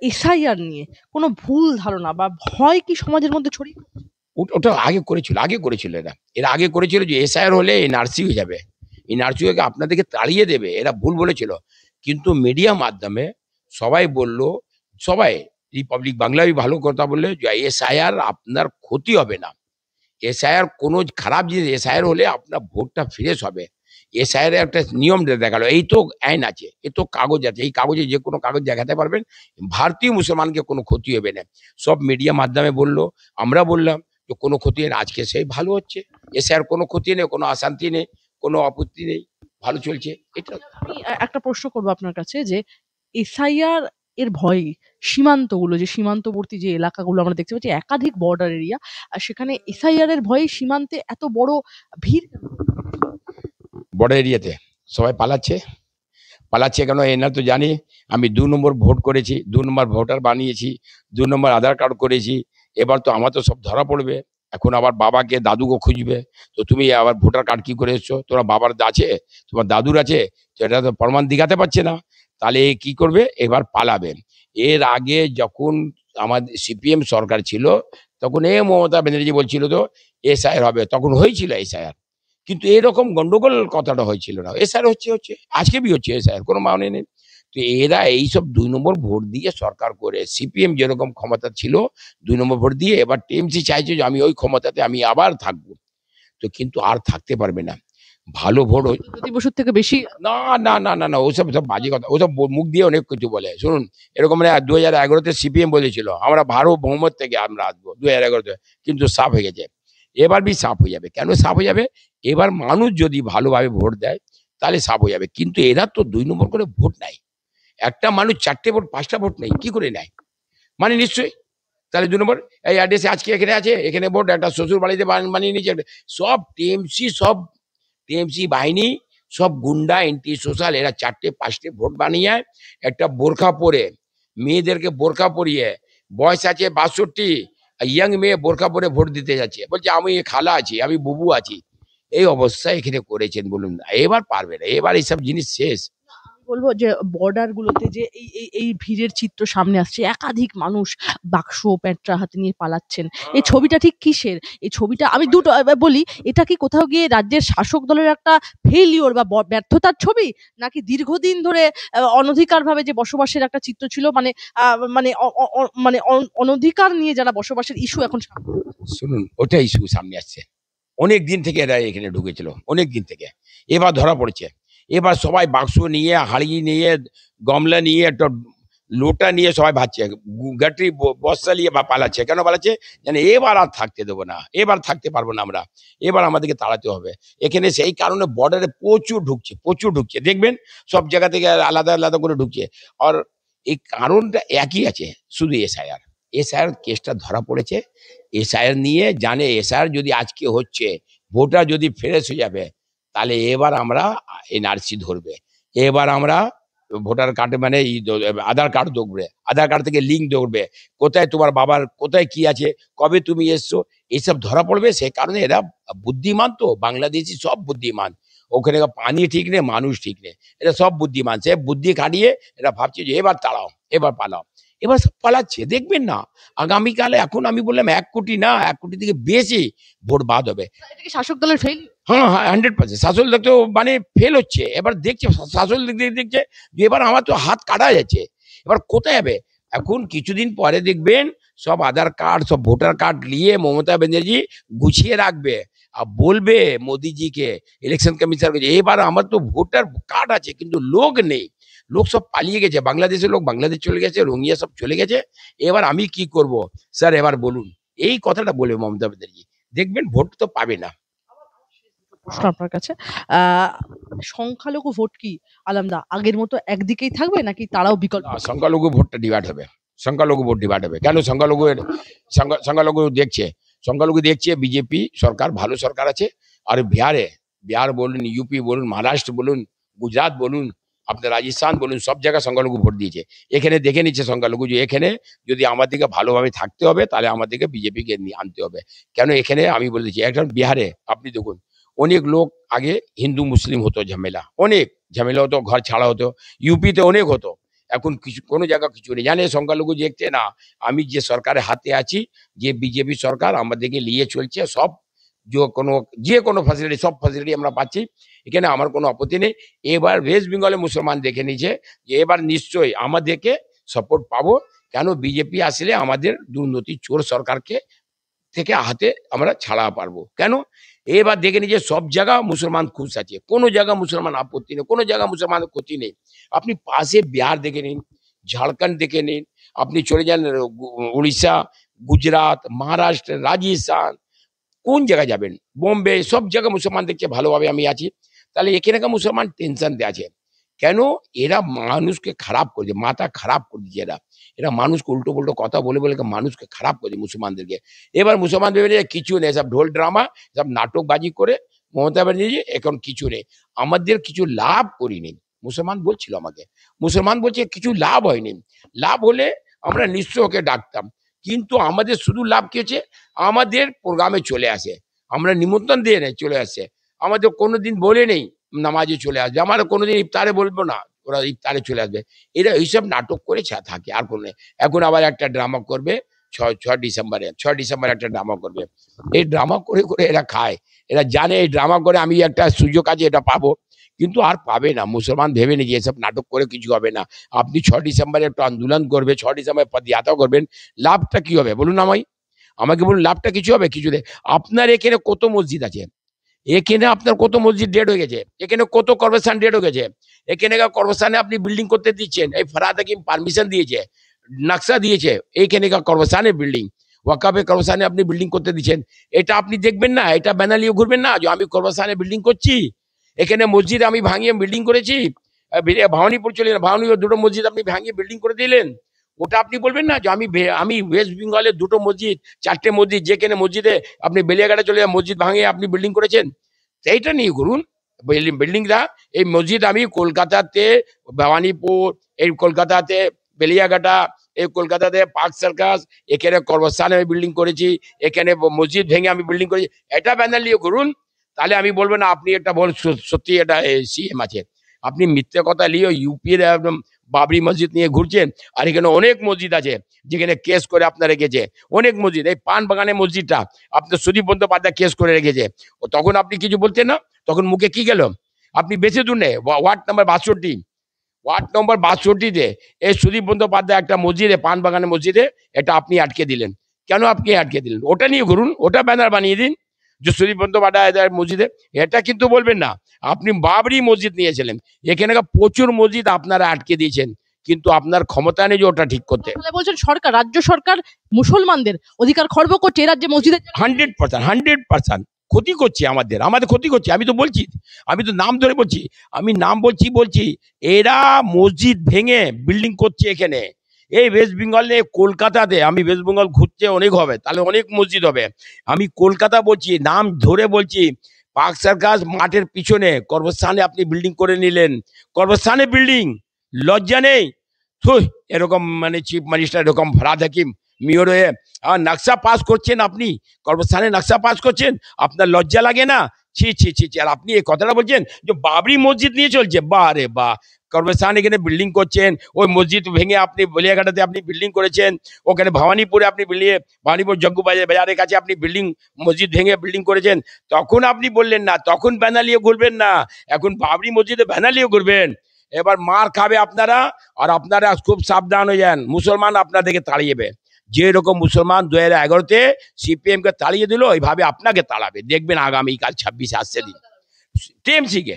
[SPEAKER 2] এসআইআর নিয়ে কোনো ভুল ধারণা বা ভয় কি সমাজের মধ্যে ছড়িয়ে পড়ছে?
[SPEAKER 1] ওটা আগে করেছিল এরা আগে করেছিল যে এসআইআর হলে এনআরসি হয়ে যাবে, এনআরসি হয়ে আপনাদেরকে তাড়িয়ে দেবে, এরা ভুল বলেছিল। কিন্তু মিডিয়া মাধ্যমে সবাই বলল, সবাই, রিপাবলিক বাংলায় ভালো কথা বললে যে এসআইআর আপনার ক্ষতি হবে না, এসআইআর কোনো খারাপ জিনিস, এসআইআর হলে আপনার ভোটটা ফ্রেশ হবে। এসআইআর একটা নিয়ম দেখালো, এই তো আইন আছে, এ তো কাগজ আছে, এই কাগজে যে কোনো কাগজ দেখাতে পারবেন, ভারতীয় মুসলমানকে কোনো ক্ষতি হবে না। সব মিডিয়া মাধ্যমে বললো, আমরা বললাম যে কোনো ক্ষতি নেই, আজকে সেই ভালো হচ্ছে। এসআইআর কোনো ক্ষতি নেই, কোনো অশান্তি নেই, কোনো আপত্তি নেই, ভালো চলছে এটা।
[SPEAKER 2] আমি একটা প্রশ্ন করবো আপনার কাছে যে এসআইআর এর ভয়ে সীমান্তবর্তী যে এলাকাগুলো আমরা দেখতে পাচ্ছি একাধিক বর্ডার এরিয়া, আর সেখানে এসআইআর এর ভয়ে সীমান্তে এত বড় ভিড় কেন?
[SPEAKER 1] বড় এরিয়াতে সবাই পালাচ্ছে কেন? এনা তো জানি আমি 2 নম্বর ভোট করেছি, 2 নম্বর ভোটার বানিয়েছি, 2 নম্বর আধার কার্ড করেছি। এবার তো আমার তো সব ধরা পড়বে। এখন আবার বাবাকে দাদুকে খুঁজবে, তো তুমি আবার ভোটার কার্ড কি করে এসছো? তোমার বাবার আছে, তোমার দাদুর আছে, তো এটা তো প্রমাণ দেখাতে পারছে না। তাহলে এ কি করবে? এবার পালাবে। এর আগে যখন আমাদের সিপিএম সরকার ছিল, তখন মমতা ব্যানার্জি বলছিল তো এসআইআর হবে, তখন হয়েছিল এসআইআর, কিন্তু এরকম গন্ডগোল কথাটা হয়েছিল না। এসআর হচ্ছে আজকে বি হচ্ছে এসআর, কোনো মানে নেই। তো এরা এইসব 2 নম্বর ভোট দিয়ে সরকার করে, সিপিএম যেরকম ক্ষমতা ছিল 2 নম্বর ভোট দিয়ে, এবার টিএমসি চাইছে যে আমি ওই ক্ষমতাতে আমি আবার থাকবো, তো কিন্তু আর থাকতে পারবে না। ভালো ভোট
[SPEAKER 2] জ্যোতি বসুর থেকে বেশি।
[SPEAKER 1] না, না, না, না, না, ওসব সব বাজে কথা, ওসব মুখ দিয়ে অনেক কিছু বলে। শুনুন, এরকম মানে 2011-তে সিপিএম বলেছিল আমরা ভারত বহুমত থেকে আমরা আসবো 2011-তে, কিন্তু সাফ হয়ে গেছে। এবার বি সাফ হয়ে যাবে। কেন সাফ হয়ে যাবে? এবার মানুষ যদি ভালোভাবে ভোট দেয়, তাহলে সাফ হয়ে যাবে। কিন্তু এরা তো 2 নম্বর করে ভোট নেয়, একটা মানুষ 4টে ভোট 5টা ভোট নেই, কি করে নেয়? মানে নিশ্চয়ই, তাহলে 2 নম্বর এই অ্যাড্রেসে আজকে এখানে আছে, এখানে ভোট, একটা শ্বশুর বাড়িতে বানিয়ে নিয়েছে সব টিএমসি বাহিনী, সব গুন্ডা, এন্টি সোশ্যাল, এরা 4টে 5টে ভোট বানিয়ে একটা বোরখা পরে, মেয়েদেরকে বোরখা পরিয়ে, বয়স আছে 62, ইয়াং মেয়ে বোরখা পরে ভোট দিতে যাচ্ছে, বলছে আমি খালা আছি, আমি বুবু আছি। এই অবস্থা এখানে করেছেন, বলুন না, এবার পারবে না, এবার এইসব জিনিস শেষ।
[SPEAKER 2] বলবো যে বর্ডার গুলোতে যে এই ভিড়ের চিত্র সামনে আসছে, একাধিক মানুষ বাক্স প্যাঁটরা হাতে নিয়ে পালাচ্ছেন, এই ছবিটা ঠিক কিসের? এই ছবিটা আমি দুটো বলি, এটা কি কোথাও গিয়ে রাজ্যের শাসক দলের একটা ফেলিওর বা ব্যর্থতার ছবি, নাকি দীর্ঘদিন ধরে অনধিকার ভাবে যে বসবাসের একটা চিত্র ছিল, মানে অনধিকার নিয়ে যারা বসবাসের ইস্যু এখন সামনে আসছে?
[SPEAKER 1] শুনুন, ওটাই ইস্যু সামনে আসছে। অনেক দিন থেকে এরা এখানে ঢুকেছিল, অনেক দিন থেকে, এবার ধরা পড়েছে। এবার সবাই বাক্স নিয়ে, হাঁড়ি নিয়ে, গামলা নিয়ে, একটা লোটা নিয়ে সবাই ভাবছে, গাটরি বস্তা নিয়ে পালাচ্ছে। কেন পালাচ্ছে? জানে এবার আর থাকতে দেবো না, এবার থাকতে পারবো না আমরা, এবার আমাদেরকে তাড়াতে হবে। এখানে সেই কারণে বর্ডারে প্রচুর ঢুকছে, দেখবেন সব জায়গা থেকে আলাদা আলাদা করে ঢুকছে। আর এই কারণটা একই আছে, শুধু এসআইআর কেসটা ধরা পড়েছে। এসআইআর নিয়ে জানে, এসআইআর যদি আজকে হচ্ছে, ভোটার যদি ফ্রেশ হয়ে যাবে, তাহলে এবার আমরা এনআরসি ধরবে, এবার আমরা ভোটার কার্ড মানে আধার কার্ড দেখবে, আধার কার্ড থেকে লিঙ্ক ধরবে, কোথায় তোমার বাবার কোথায় কি আছে, কবে তুমি এসছো, এইসব ধরা পড়বে। সেই কারণে এরা বুদ্ধিমান, তো বাংলাদেশি সব বুদ্ধিমান, ওখানে পানি ঠিক নেই, মানুষ ঠিক নেই, এরা সব বুদ্ধিমান। সে বুদ্ধি খাটিয়ে এরা ভাবছে যে এবার তাড়াও, এবার পালাও, এবার সব পালাচ্ছে। দেখবেন না আগামীকালে, এখন আমি বললাম 1 কোটি না, 1 কোটি থেকে বেশি ভোট বাদ হবে।
[SPEAKER 2] এটা কি শাসক দলের ফেল?
[SPEAKER 1] হ্যাঁ হ্যাঁ, 100%। শাসক দল তো মানে ফেল হচ্ছে, এবার দেখছে শাসক দল দেখছে যে এবার আমার তো হাত কাটা যাচ্ছে, এবার কোথায় যাবে। এখন কিছুদিন পরে দেখবেন সব আধার কার্ড, সব ভোটার কার্ড নিয়ে মমতা ব্যানার্জি গুছিয়ে রাখবে আর বলবে মোদিজিকে, ইলেকশন কমিশনারকে, এবার আমার তো ভোটার কার্ড আছে কিন্তু লোক নেই, লোক সব পালিয়ে গেছে, বাংলাদেশের লোক বাংলাদেশ চলে গেছে, রোহিঙ্গা সব চলে গেছে, এবার আমি কি করব স্যার, এবার বলুন। এই কথাটা বলবে মমতা ব্যানার্জি, দেখবেন ভোট তো পাবে না।
[SPEAKER 2] প্রশ্ন আপনার কাছে, আহ সংখ্যালঘু ভোট কি আলামদা আগের মতো একদিকেই থাকবে নাকি তারাও বিকল্প?
[SPEAKER 1] না, সংখ্যালঘু ভোটটা ডিভাইড হবে, সংখ্যালঘু ভোট ডিভাইড হবে। কেন সংখ্যালঘু দেখছে, সংখ্যালঘু দেখছে বিজেপি সরকার ভালো সরকার আছে। আর বিহার বলুন, ইউপি বলুন, মহারাষ্ট্র বলুন, গুজরাট বলুন, আপনার রাজস্থান বলুন, সব জায়গায় সংখ্যালঘু ভোট দিয়েছে। এখানে দেখে নিচ্ছে সংখ্যালঘু যে এখানে যদি আমাদেরকে ভালোভাবে থাকতে হবে, তাহলে আমাদেরকে বিজেপিকে আনতে হবে। কেন এখানে আমি বলেছি, এখন বিহারে আপনি দেখুন, অনেক লোক আগে হিন্দু মুসলিম হতো, ঝামেলা, অনেক ঝামেলা হতো, ঘর ছাড়া হতো, ইউপিতে অনেক হতো। এখন কিছু কোনো জায়গা কিছু নেই, জানে সংখ্যালঘু দেখতে না, আমি যে সরকারের হাতে আছি, যে বিজেপি সরকার আমাদেরকে নিয়ে চলছে, সব যে কোনো ফ্যাসিলিটি, সব ফ্যাসিলিটি আমরা পাচ্ছি, এখানে আমার কোনো আপত্তি নেই। এবার ওয়েস্ট বেঙ্গলে মুসলমান দেখে নিয়েছে যে এবার নিশ্চয়ই আমাদেরকে সাপোর্ট পাবো। কেন বিজেপি আসলে আমাদের দুর্নীতি চোর সরকারকে থেকে হাতে আমরা ছাড়া পারবো। কেন এবার দেখে নিয়ে যে সব জায়গা মুসলমান খুশ আছে, কোনো জায়গা মুসলমান আপত্তি নেই, কোনো জায়গা মুসলমানের ক্ষতি নেই। আপনি পাশে বিহার দেখে নিন, ঝাড়খণ্ড দেখে নিন, আপনি চলে যান উড়িষ্যা, গুজরাট, মহারাষ্ট্র, রাজস্থান, কোন জায়গায় যাবেন, বোম্বে, সব জায়গায় মুসলমান দেখছে ভালোভাবে আমি আছি। তাহলে এখানকার মুসলমান টেনশন আছে কেন? এরা মানুষকে খারাপ করছে, মাথা খারাপ করে দিচ্ছে, এরা এরা মানুষকে উল্টো পুল্টো কথা বলে বলে মানুষকে খারাপ করে দিচ্ছে মুসলমানদেরকে। এবার মুসলমান ভেবে নিয়েছে কিছু নেই, সব ঢোল ড্রামা, সব নাটকবাজি করে মমতা ব্যানার্জি এখন কিছু নেই, আমাদের কিছু লাভ করিনি। মুসলমান বলছিল আমাকে, মুসলমান বলছে কিছু লাভ হয়নি, লাভ হলে আমরা নিশ্চয় ওকে ডাকতাম, কিন্তু আমাদের শুধু লাভ কি হচ্ছে, আমাদের প্রোগ্রামে চলে আসে, আমরা নিমন্ত্রণ দিয়ে নেই চলে আসছে, আমাদের কোনোদিন বলে নেই নামাজে চলে আসবে, আমরা কোনোদিন ইফতারে বলবো না, ওরা ইফতারে চলে আসবে। এরা এইসব নাটক করে থাকে, আর কোনো নেই। এখন আবার একটা ড্রামা করবে 6 ডিসেম্বরে একটা ড্রামা করবে, এই ড্রামা করে করে এরা খায়, এরা জানে এই ড্রামা করে আমি একটা সুযোগ আছে এটা পাবো, কিন্তু আর পাবে না। মুসলমান ভেবে নিয়ে এসব নাটক করে কিছু হবে না। আপনি 6 ডিসেম্বরে একটা আন্দোলন করবে, 6 ডিসেম্বরে পদযাত্রা করবেন, লাভটা কি হবে বলুন আমাকে বলুন, লাভটা কিছু হবে? কিছু নেই। আপনার এখানে কত মসজিদ আছে, এখানে আপনার কত মসজিদ ডেড হয়ে গেছে, এখানে কত কর্পোরেশন ডেড হয়ে গেছে, এখানে কর্পোরেশনে আপনি বিল্ডিং করতে দিচ্ছেন, এই ফরহাদ হাকিম পারমিশন দিয়েছে, নকশা দিয়েছে, এইখানে কর্পোরেশনের বিল্ডিং, ওয়াকাফে কর্পোরেশনে আপনি বিল্ডিং করতে দিচ্ছেন, এটা আপনি দেখবেন না, এটা ব্যানার নিয়ে ঘুরবেন না যে আমি কর্পোরেশনে বিল্ডিং করছি, এখানে মসজিদ আমি ভাঙিয়ে বিল্ডিং করেছি। ভবানীপুর চলে গেলেন, ভবানীপুর দুটো মসজিদ আপনি ভাঙিয়ে বিল্ডিং করে দিলেন, ওটা আপনি বলবেন না যে আমি ওয়েস্ট বেঙ্গলের দুটো মসজিদ, 4টে মসজিদ, যেখানে মসজিদে আপনি বেলিয়াঘাটে চলে যান, মসজিদ ভাঙিয়ে আপনি বিল্ডিং করেছেন, এইটা নিয়ে ঘুরুন বিল্ডিংটা। এই মসজিদ আমি কলকাতাতে ভবানীপুর, এই কলকাতাতে বেলিয়াঘাটা, এই কলকাতাতে পার্ক সার্কাস, এখানে কর্মস্থানে আমি বিল্ডিং করেছি, এখানে মসজিদ ভেঙে আমি বিল্ডিং করেছি, এটা ব্যানার নিয়ে ঘুরুন। তাহলে আমি বলবো না আপনি একটা বল সত্যি এটা সিএম আছে। আপনি মিথ্যে কথা নিয়ে ইউপির একদম বাবরি মসজিদ নিয়ে ঘুরছেন, আর এখানে অনেক মসজিদ আছে যেখানে কেস করে আপনার রেখেছে, অনেক মসজিদ, এই পান বাগানের মসজিদটা আপনার সুদীপ বন্দ্যোপাধ্যায় কেস করে রেখেছে, ও তখন আপনি কিছু বলছেন না, তখন মুখে কি গেল? আপনি বেশি দূর নেই, ওয়ার্ড নম্বর 62তে এই সুদীপ বন্দ্যোপাধ্যায় একটা মসজিদে, পান বাগানের মসজিদে, এটা আপনি আটকে দিলেন। কেন আপনি আটকে দিলেন? ওটা নিয়ে ঘুরুন, ওটা ব্যানার বানিয়ে দিন যে সুদীপ বন্দ্যোপাধ্যায় মসজিদে, এটা কিন্তু বলবেন না। আপনি বাবরি মসজিদ নিয়েছিলেন, এখানে প্রচুর মসজিদ আপনারা আটকে দিয়েছেন, কিন্তু আপনার ক্ষমতা নেই যে ওটা ঠিক করতে।
[SPEAKER 2] তাহলে বলছেন সরকার, রাজ্য সরকার মুসলমানদের অধিকার খর্ব করছে, এ রাজ্যে মসজিদের
[SPEAKER 1] 100% ক্ষতি করছে, আমাদের ক্ষতি করছে। আমি তো বলছি, আমি তো নাম ধরে বলছি, আমি নাম বলছি, এরা মসজিদ ভেঙে বিল্ডিং করছে, এই ওয়েস্ট বেঙ্গল নিয়ে কলকাতাতে, আমি ওয়েস্ট বেঙ্গল ঘুরতে অনেক হবে, তাহলে অনেক মসজিদ হবে। আমি কলকাতা বলছি, নাম ধরে বলছি, পার্ক সার্কাস মাঠের পিছনে কর্মস্থানে আপনি বিল্ডিং করে নিলেন, কর্মস্থানে বিল্ডিং, লজ্জা নেই? থুই, এরকম মানে চিফ মিনিস্টার এরকম ফরাদ হাকিম মেয়র হয়ে নকশা পাস করছেন, আপনি কর্মস্থানে নকশা পাস করছেন, আপনার লজ্জা লাগে না? ছি ছি ছি ছি। আর আপনি এই কথাটা বলছেন যে বাবরি মসজিদ নিয়ে চলছে, বাহ রে বাহ। কর্মস্থান এখানে বিল্ডিং করছেন, ওই মসজিদ ভেঙে আপনি বলিয়াঘাটাতে আপনি বিল্ডিং করেছেন, ওখানে ভবানীপুরে আপনি ভবানীপুর জগ্গু বাজারের কাছে আপনি বিল্ডিং, মসজিদ ভেঙে বিল্ডিং করেছেন। তখন আপনি বললেন না, তখন ব্যানার নিয়ে ঘুরবেন না, এখন বাবরি মসজিদে ব্যানার নিয়ে ঘুরবেন। এবার মার খাবে আপনারা। আর আপনারা খুব সাবধান হয়ে যান, মুসলমান আপনাদেরকে তাড়িয়ে দেবে। যেরকম মুসলমান 2011-তে সিপিএম কে তাড়িয়ে দিল, ওইভাবে আপনাকে তাড়াবে, দেখবেন আগামীকাল 26 আসছে দিন। টিএমসিকে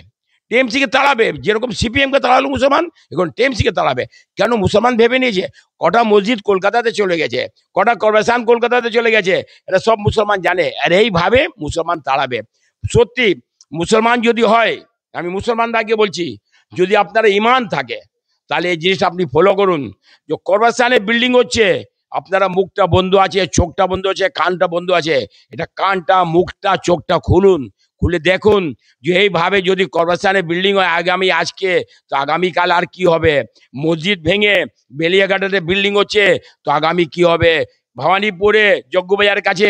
[SPEAKER 1] টিএমসিকে তাড়াবে, যেরকম সিপিএম কে তাড়ালো মুসলমান, এখন টিএমসিকে তাড়াবে। কেন? মুসলমান ভেবে নিয়েছে কটা মসজিদ কলকাতাতে চলে গেছে, কটা কর্পোরেশন কলকাতাতে চলে গেছে, এটা সব মুসলমান জানে। আর এইভাবে মুসলমান তাড়াবে। সত্যি মুসলমান যদি হয়, আমি মুসলমানদেরকে বলছি, যদি আপনার ইমান থাকে তাহলে এই জিনিসটা আপনি ফলো করুন। যে কর্পোরেশনে বিল্ডিং হচ্ছে, আপনারা মুখটা বন্ধ আছে, চোখটা বন্ধ আছে, কানটা বন্ধ আছে, এটা কানটা, মুখটা, চোখটা খুলুন, খুলে দেখুন যে এইভাবে যদি কর্পোরেশনে বিল্ডিং হয় আজকে, তো আগামীকাল আর কি হবে? মসজিদ ভেঙে বেলিয়াঘাটাতে বিল্ডিং হচ্ছে, তো আগামী কি হবে? ভবানীপুরে জগ্গুবাজারের কাছে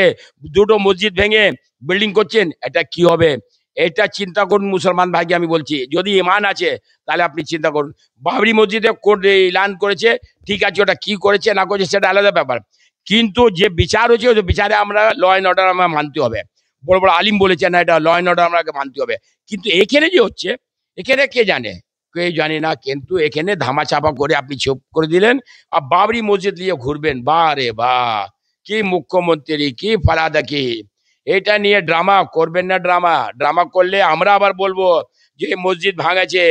[SPEAKER 1] দুটো মসজিদ ভেঙে বিল্ডিং করছেন, এটা কি হবে? এটা চিন্তা করুন মুসলমান ভাইকে আমি বলছি, যদি ইমান আছে তাহলে আপনি চিন্তা করুন। বাবরি মসজিদে কোর্ট এলান করেছে, ঠিক আছে, ওটা কি করেছে না করেছে সেটা আলাদা ব্যাপার, কিন্তু যে বিচার হচ্ছে ওই বিচারে আমরা ল অ্যান্ড অর্ডার আমরা মানতে হবে। বড় বড় আলিম বলেছে না, এটা ল অ্যান্ড অর্ডার আমাকে মানতে হবে। কিন্তু এখানে যে হচ্ছে, এখানে কে জানে? কেউ জানে না, কিন্তু এখানে ধামাচাপা করে আপনি চুপ করে দিলেন, আর বাবরি মসজিদ নিয়ে ঘুরবেন। বা রে বা, কি মুখ্যমন্ত্রী, কি ফারাদাকি! এটা নিয়ে ড্রামা করবেন না। ড্রামা ড্রামা করলে আমরা আবার বলবো যে এই মসজিদ ভাঙাছে,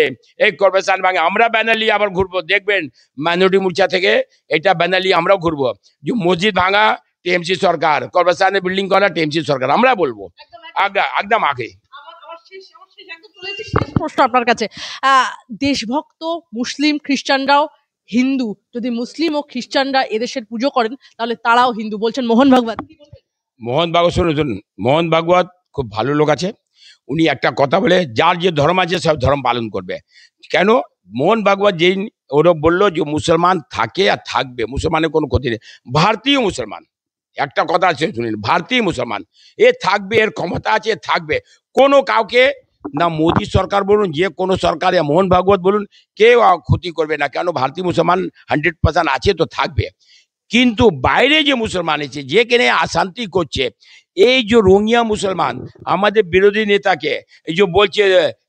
[SPEAKER 1] এই কর্পোরেশন ভাঙে, আমরা ব্যানার নিয়ে আবার ঘুরবো। দেখবেন মাইনরিটি মোর্চা থেকে এটা ব্যানার নিয়ে আমরাও ঘুরবো যে মসজিদ ভাঙা টিএমসি সরকার, কর্পোরেশনে বিল্ডিং করা টিএমসি সরকার, আমরা বলবো একদম আগে।
[SPEAKER 2] শেষ প্রশ্ন আপনার কাছে। দেশভক্ত মুসলিম খ্রিস্টানরাও হিন্দু, যদি মুসলিম ও খ্রিস্টানরা এদেশের পুজো করেন তাহলে তারাও হিন্দু বলছেন মোহন ভাগবত। কি বলবেন?
[SPEAKER 1] মোহন ভাগবত, শুনুন, মোহন ভাগবত খুব ভালো লোক আছে। উনি একটা কথা বলে, যার যে ধর্ম আছে সব ধর্ম পালন করবে। কেন? মোহন ভাগবত যেই ওরা বললো যে মুসলমান থাকে আর থাকবে, মুসলমানের কোনো ক্ষতি নেই। ভারতীয় মুসলমান, একটা কথা আছে শুনুন, ভারতীয় মুসলমান এ থাকবে, এর ক্ষমতা আছে, এ থাকবে। কোনো কাউকে না, মোদী সরকার বলুন, যে কোনো সরকার, মোহন ভাগবত বলুন, কেউ ক্ষতি করবে না। কেন? ভারতীয় মুসলমান 100% আছে, তো থাকবে। কিন্তু বাইরে যে মুসলমান আছে, যেখানে অশান্তি করছে, এই যে রোহিঙ্গা মুসলমান, আমাদের বিরোধী নেতাকে এই যে বলছে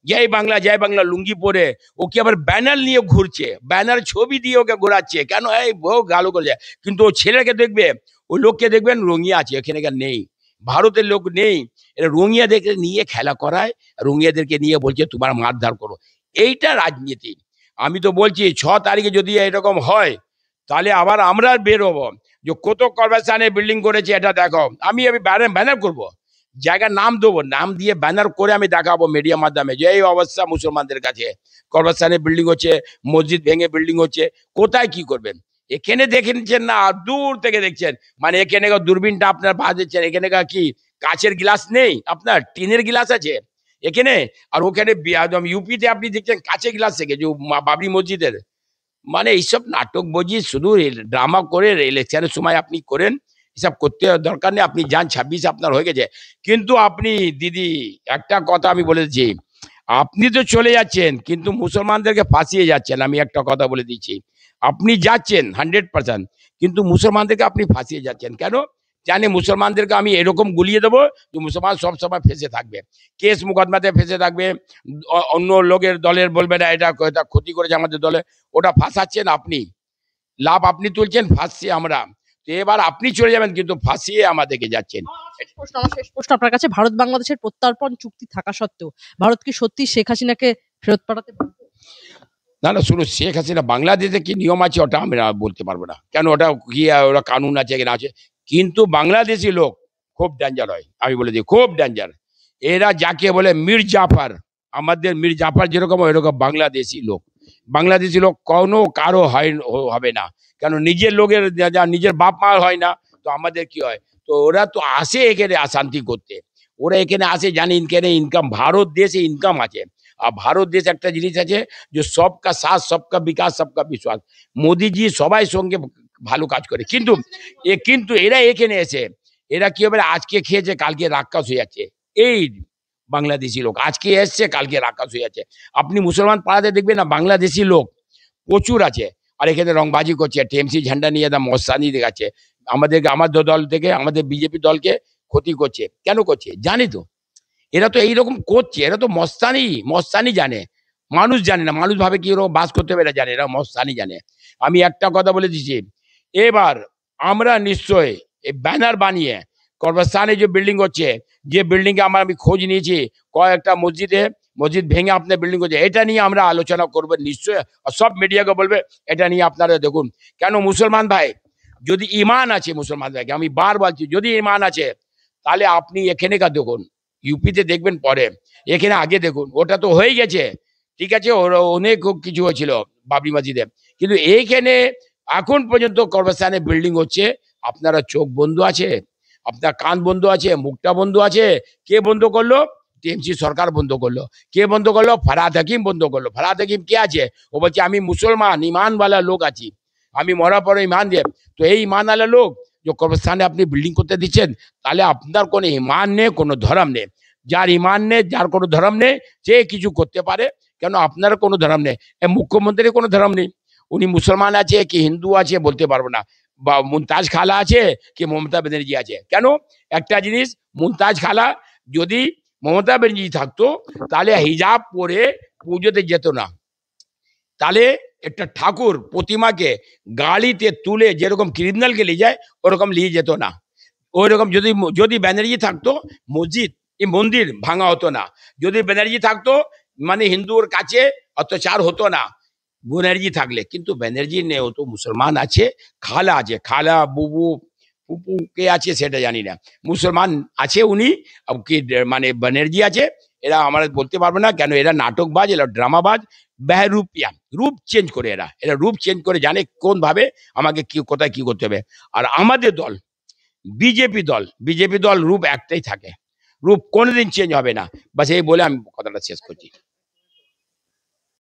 [SPEAKER 1] জয় বাংলা জয় বাংলা লুঙ্গি পরে, ওকে আবার ব্যানার নিয়ে ঘুরছে, ব্যানার ছবি দিয়ে ওকে ঘোরাচ্ছে। কেন? এই বহু গালো করে যায়। কিন্তু ও ছেলেকে দেখবে, ওই লোককে দেখবেন রোহিঙ্গা আছে, এখানে নেই, ভারতের লোক নেই। এরা রোহিঙ্গাদেরকে নিয়ে খেলা করায়, রোহিঙ্গাদেরকে নিয়ে বলছে তোমার মারধার করো। এইটা রাজনীতি। আমি তো বলছি 6 তারিখে যদি এরকম হয়, তাহলে আবার আমরা বের হবো যে কত কর্পোরেশনে বিল্ডিং করেছে, এটা দেখো। আমি ব্যানার করবো, জায়গার নাম দেবো, নাম দিয়ে ব্যানার করে আমি দেখাবো মিডিয়ার মাধ্যমে যে এই অবস্থা মুসলমানদের কাছে, কর্পোরেশনে বিল্ডিং হচ্ছে, মসজিদ ভেঙে বিল্ডিং হচ্ছে। কোথায় কি করবেন? এখানে দেখে নিচ্ছেন না, দূর থেকে দেখছেন। মানে এখানে দূরবীনটা আপনার পা দিচ্ছেন, এখানে কি কাচের গ্লাস নেই, আপনার টিনের গ্লাস আছে এখানে। আর ওখানে ইউপিতে আপনি দেখছেন কাচের গ্লাস থেকে, যে বাবরি মসজিদের। মানে এইসব নাটক বুঝি শুধু ড্রামা করে ইলেকশনের সময় আপনি করেন, এসব করতে দরকার নেই। আপনি যান, 26 আপনার হয়ে গেছে। কিন্তু আপনি দিদি, একটা কথা আমি বলে দিচ্ছি, আপনি তো চলে যাচ্ছেন কিন্তু মুসলমানদেরকে ফাঁসিয়ে যাচ্ছেন। আমি একটা কথা বলে দিচ্ছি, আপনি যাচ্ছেন 100%, কিন্তু মুসলমানদেরকে আপনি ফাঁসিয়ে যাচ্ছেন। কেন? জানে মুসলমানদেরকে আমি এরকম গুলিয়ে দেবো যে মুসলমান সব সময় ফেঁসে থাকবে, কেস মুকদ্দমাতে ফেঁসে থাকবে। অন্য লোকের দলের বলবে না এটা ক্ষতি করেছে আমাদের দলে, ওটা ফাঁসাচ্ছেন আপনি, লাভ আপনি তুলছেন, ফাঁসছি আমরা। তো এবার আপনি চলে যাবেন কিন্তু ফাঁসিয়ে আমাদেরকে যাচ্ছেন।
[SPEAKER 2] আমার শেষ প্রশ্ন আপনার কাছে। ভারত বাংলাদেশের প্রত্যর্পণ চুক্তি থাকা সত্ত্বেও ভারত কি সত্যি শেখ হাসিনাকে ফেরত পাঠাতে পারবে?
[SPEAKER 1] না না, শুনুন, শেখ হাসিনা বাংলাদেশে কি নিয়ম আছে ওটা আমি বলতে পারবো না। কেন? ওটা কি ওরা কানুন আছে কিনা আছে, কিন্তু বাংলাদেশি লোক খুব ডেঞ্জার হয়, আমি বলে দিই, খুব ডেঞ্জার। এরা যাকে বলে মীর জাফর, আমাদের মীর জাফর যেরকম ওইরকম বাংলাদেশি লোক, বাংলাদেশি লোক কোনো কারো হবে না, কেন নিজের লোকের যা নিজের বাপ মা হয় না, তো আমাদের কি হয়? তো ওরা তো আসে এখানে অশান্তি করতে, ওরা এখানে আসে জানি এখানে ইনকাম, ভারত দেশে ইনকাম আছে। আর ভারত দেশ একটা জিনিস আছে যে সবকা সাথ সবকা বিকাশ সবকা বিশ্বাস, মোদিজি সবাই সঙ্গে ভালো কাজ করে, কিন্তু এরা এখানে এসে এরা কি হবে, আজকে খেয়েছে কালকে রাক্ষস হয়ে যাচ্ছে। এই বাংলাদেশি লোক আজকে এসছে কালকে রাক্ষস হয়ে যাচ্ছে। আপনি মুসলমান পাড়াতে দেখবেন না বাংলাদেশি লোক প্রচুর আছে, আর এখানে রংবাজি করছে, টিএমসি ঝান্ডা নিয়ে মস্তানি দেখাচ্ছে, আমাদের দল থেকে আমাদের বিজেপি দলকে ক্ষতি করছে। কেন করছে জানি তো, এরা তো এইরকম করছে, এরা তো মস্তানি জানে, মানুষ জানে না, মানুষ ভাবে কি ওরকম বাস করতে হবে এরা জানে, এরা মস্তানি জানে। আমি একটা কথা বলে দিচ্ছি, এবার আমরা নিশ্চয় এই ব্যানার বানিয়ে কর্মস্থানে যে বিল্ডিং হচ্ছে, যে বিল্ডিং এ আমি খোঁজ নিয়েছি, কয়েকটা মসজিদ ভেঙে আপনার বিল্ডিং হচ্ছে, এটা নিয়ে আমরা আলোচনা করবো নিশ্চয়, আর সব মিডিয়াকে বলবে এটা নিয়ে আপনারা দেখুন। কেন মুসলমান ভাই, যদি ইমান আছে মুসলমান ভাইকে আমি বার বলছি, যদি ইমান আছে তাহলে আপনি এখানেকার দেখুন, ইউপিতে দেখবেন পরে, এখানে আগে দেখুন, ওটা তো হয়ে গেছে, ঠিক আছে, ওরা অনেক কিছু হয়েছিল বাবরি মসজিদে, কিন্তু এইখানে এখন পর্যন্ত কর্মস্থানে বিল্ডিং হচ্ছে, আপনারা চোখ বন্ধ আছে, আপনার কান বন্ধ আছে, মুখটা বন্ধ আছে। কে বন্ধ করলো? টিএমসি সরকার বন্ধ করলো। কে বন্ধ করলো? ফরহাদ হাকিম বন্ধ করলো। ফরহাদ হাকিম কে আছে? ও বলছে আমি মুসলমান ইমানওয়ালা লোক আছি, আমি মরার পরে ইমান দিয়ে, তো এই ইমানওয়ালা লোক যে কবরস্থানে আপনি বিল্ডিং করতে দিচ্ছেন, তাহলে আপনার কোনো ইমান নেই, কোনো ধর্ম নেই। যার ইমান নেই, যার কোনো ধর্ম নেই, সে কিছু করতে পারে, কেন আপনার কোনো ধর্ম নেই। মুখ্যমন্ত্রীর কোনো ধর্ম নেই, উনি মুসলমান আছে কি হিন্দু আছে বলতে পারবো না, বা মুমতাজ খালা আছে কি মমতা ব্যানার্জি আছে। কেন? একটা জিনিস, মুমতাজ খালা যদি মমতা ব্যানার্জি থাকতো তাহলে হিজাব পরে পুজোতে যেত না, তাহলে একটা ঠাকুর প্রতিমাকে গাড়িতে তুলে যেরকম ক্রিমিনালকে নিয়ে যায় ওরকম নিয়ে যেত না। ওইরকম যদি যদি ব্যানার্জি থাকতো, এই মন্দির ভাঙা হতো না। যদি ব্যানার্জি থাকতো, মানে হিন্দুর কাছে অত্যাচার হতো না ব্যানার্জি থাকলে। কিন্তু ব্যানার্জি নেই, ও তো মুসলমান আছে, খালা আছে, খালা বুবু ফুপু কে আছে সেটা জানি না, মুসলমান আছে উনি, কি মানে ব্যানার্জি আছে, এরা আমরা বলতে পারবো না, কেন এরা নাটকবাজ, এরা ড্রামাবাজ, বেহরুপিয়া, রূপ চেঞ্জ করে, এরা রূপ চেঞ্জ করে জানে কোন ভাবে আমাকে কি কোথায় কি করতে হবে। আর আমাদের দল বিজেপি দল রূপ একটাই থাকে, রূপ কোনোদিন চেঞ্জ হবে না। বাস এই বলে আমি কথাটা শেষ করছি।